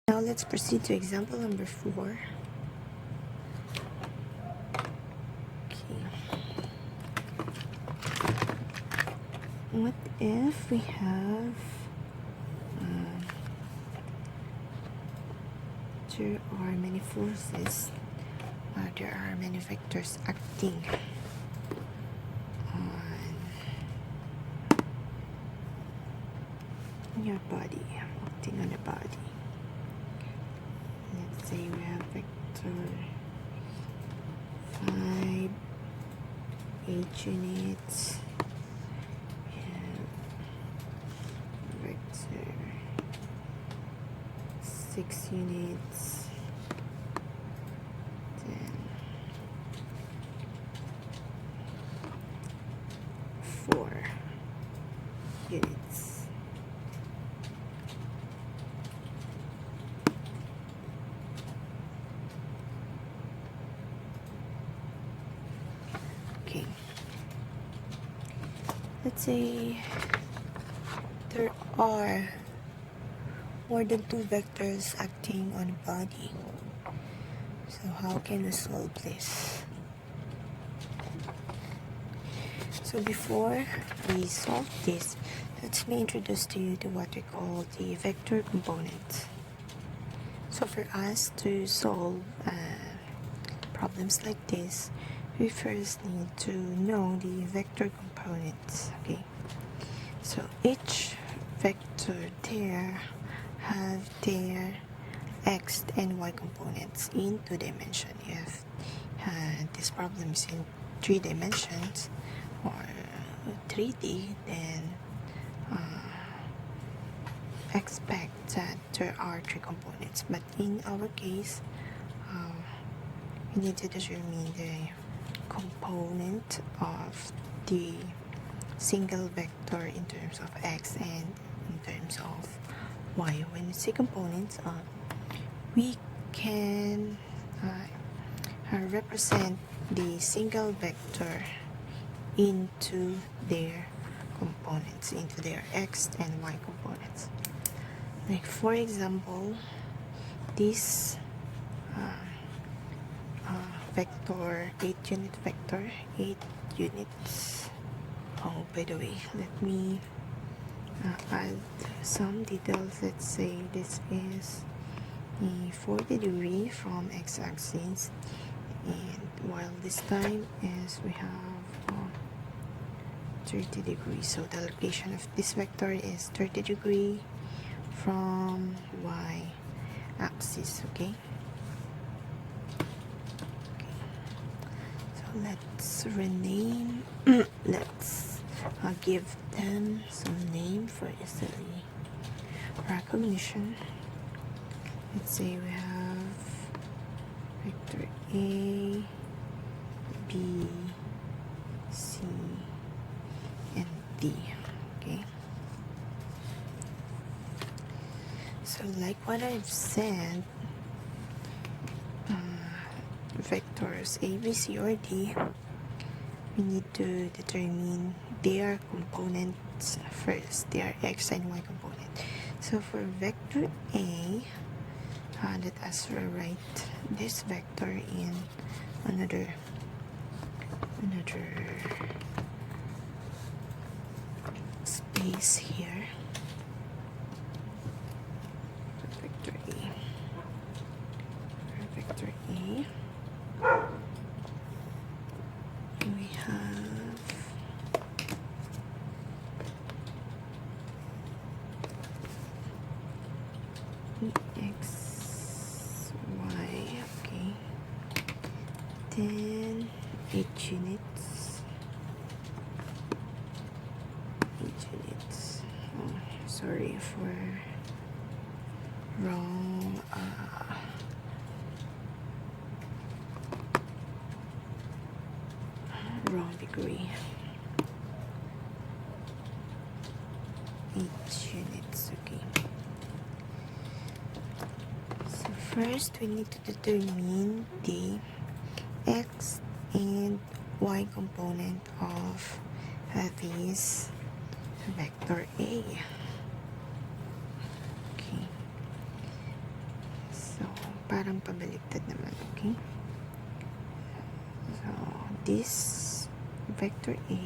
Now let's proceed to example number 4. Okay. What if we have there are many forces, there are many vectors acting on your body, acting on the body. Let's say we have vector 5, 8 units, and vector 6 units, then 4 units. Okay, let's say there are more than 2 vectors acting on a body. So how can we solve this? So before we solve this, let me introduce to you to what we call the vector component. So for us to solve problems like this, we first need to know the vector components. Okay, so each vector there have their x and y components in 2 dimensions. If this problem is in 3 dimensions or 3D, then expect that there are 3 components. But in our case, we need to determine the component of the single vector in terms of x and in terms of y. When we say components, we can represent the single vector into their components, into their x and y components. Like for example, this vector 8 unit vector 8 units. Oh, by the way, let me add some details. Let's say this is a 40 degree from x-axis, and while this time is we have 30 degrees. So the location of this vector is 30 degree from y-axis. Okay. Let's rename, let's give them some name for easily recognition. Let's say we have vector A, B, C, and D. Okay. So like what I've said, vectors A, B, C, or D, we need to determine their components first, their x and y component. So for vector A, let us write this vector in another space here. For vector A. For vector A, we have x, y, okay, then 8 units, oh, sorry for wrong degree. 8 units. Okay, so first we need to determine the x and y component of this vector A. Okay, parang pabaliktad naman, okay? So, this vector A,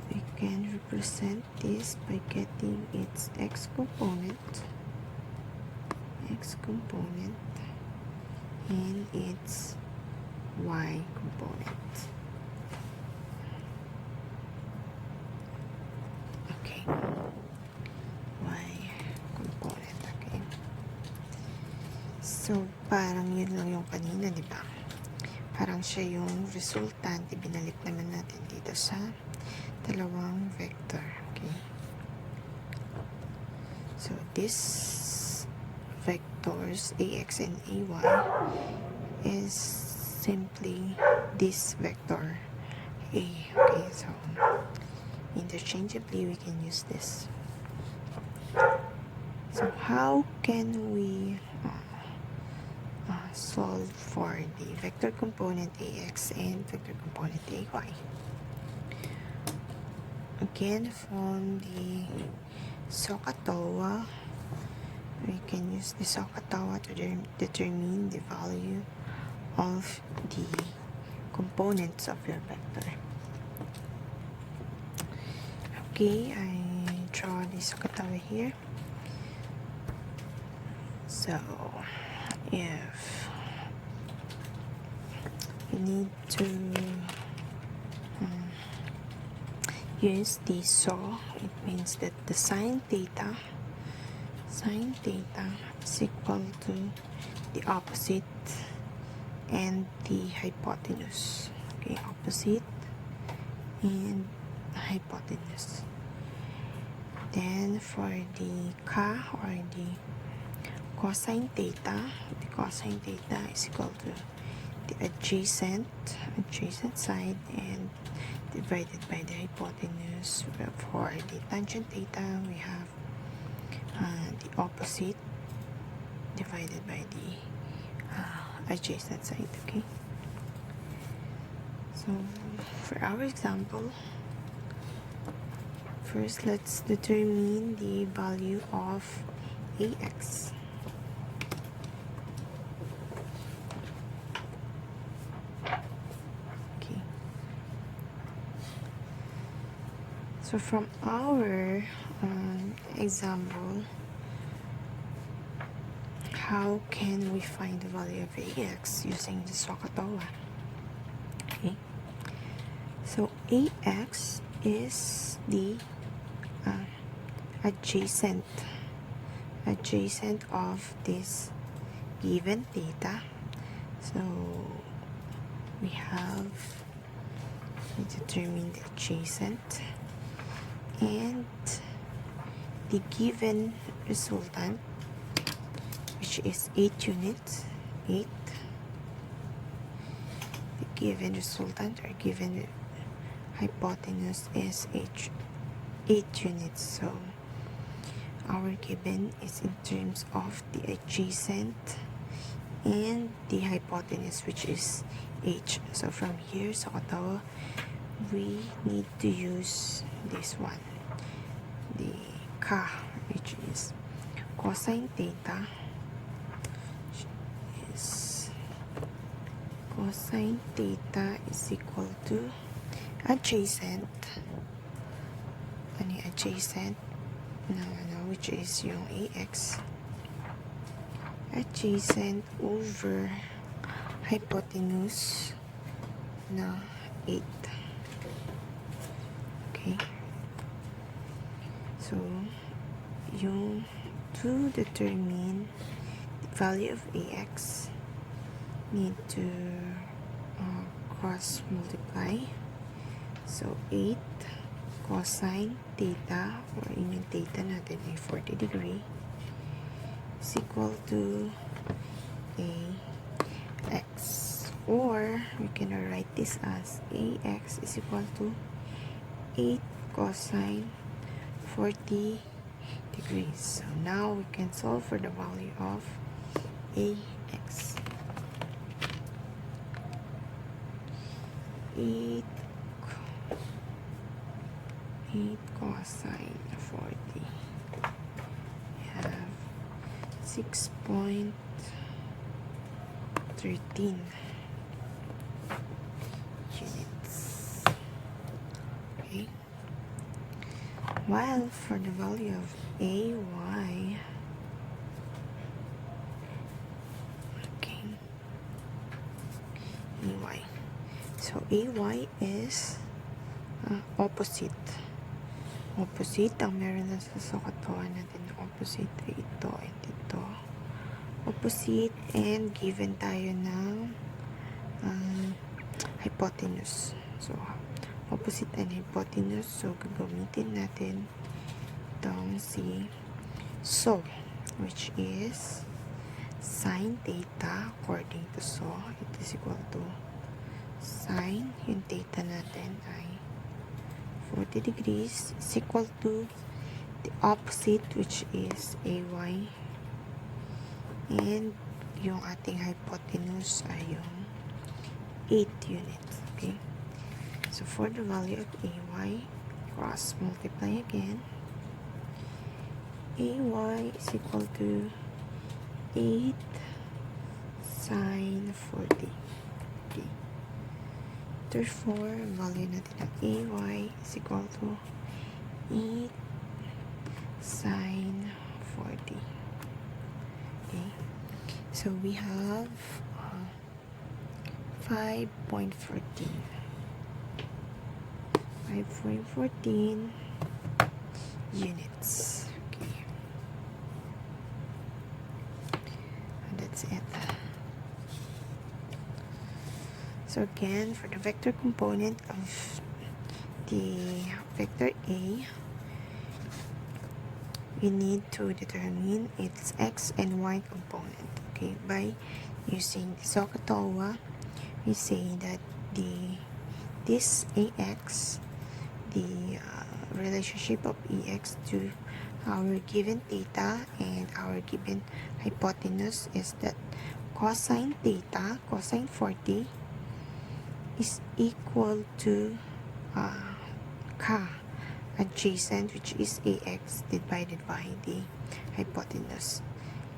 we can represent this by getting its x component and its y component. Okay, y component, okay. So, parang yun lang yung kanina, di ba? Parang siya yung resultant, ibinalik naman natin dito sa dalawang vector, okay? So, this vectors ax and ay is simply this vector a, okay? So, interchangeably, we can use this. So, how can we solve for the vector component ax and vector component ay? Again, from the SOHCAHTOA, we can use the SOHCAHTOA to determine the value of the components of your vector. Okay, I draw the SOHCAHTOA here. So, if you need to use the SAW, it means that the sine theta is equal to the opposite and the hypotenuse. Okay, opposite and hypotenuse. Then for the ka, or the cosine theta is equal to the adjacent side and divided by the hypotenuse. For the tangent theta, we have the opposite divided by the adjacent side, okay? So for our example, first let's determine the value of ax. Okay. So from our example, how can we find the value of ax using the SOHCAHTOA? Okay. So ax is the adjacent of this given theta. So we determine the adjacent and the given resultant, which is 8 units. The given resultant or given hypotenuse is 8 units. So our given is in terms of the adjacent and the hypotenuse, which is h. So from here, SOHCAHTOA, we need to use this one, the ka, which is cosine theta is equal to adjacent, which is yung ax, adjacent over hypotenuse na 8. Okay, so yung to determine the value of ax, need to cross multiply. So 8 cosine theta, or yung theta natin ay 40 degree, is equal to ax, or we can write this as ax is equal to 8 cosine 40 degrees. So now we can solve for the value of ax. 8 cosine 40 is 6.13. units. Okay. While for the value of AY, okay, AY. So AY is opposite. Opposite, ang meron na sa katawan natin na opposite ay ito and ito. Opposite, and given tayo ng hypotenuse. So, opposite and hypotenuse. So, gagamitin natin itong si So, which is sine theta according to So. It is equal to sine, yung theta natin ay 40 degrees is equal to the opposite, which is AY, and yung ating hypotenuse ay yung 8 units. Okay, so for the value of AY, cross multiply again. AY is equal to 8 sine 40. Okay, therefore value natin ng AY is equal to 8 sine 40. Okay, so we have 5.14 units. Okay, and that's it. So again, for the vector component of the vector A, we need to determine its x and y component. Okay, by using the SOHCAHTOA, we say that this AX, the relationship of EX to our given theta and our given hypotenuse is that cosine theta, cosine 40, is equal to K adjacent, which is AX divided by the hypotenuse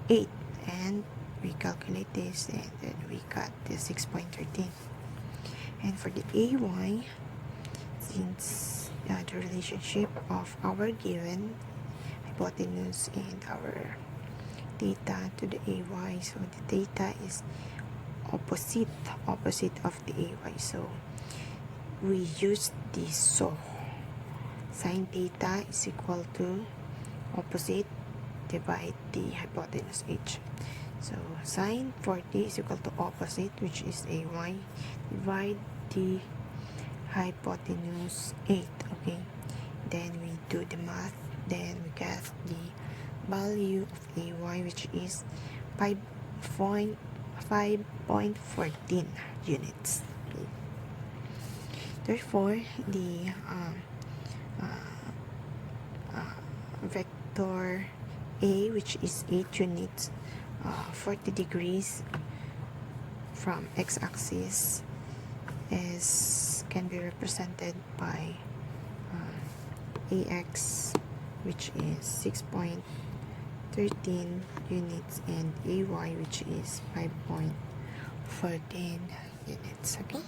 8, and we calculate this and then we got the 6.13. And for the AY, since the relationship of our given hypotenuse and our theta to the AY, so the theta is opposite of the AY, so we use this. So sine theta is equal to opposite divide the hypotenuse h. So sine 40 is equal to opposite, which is AY, divide the hypotenuse 8. Okay, then we do the math, then we get the value of AY, which is 5.14 units. Okay. Therefore, the vector A, which is 8 units, 40 degrees from x-axis, can be represented by AX, which is 6.13 units, and AY, which is 5.14 units. Okay.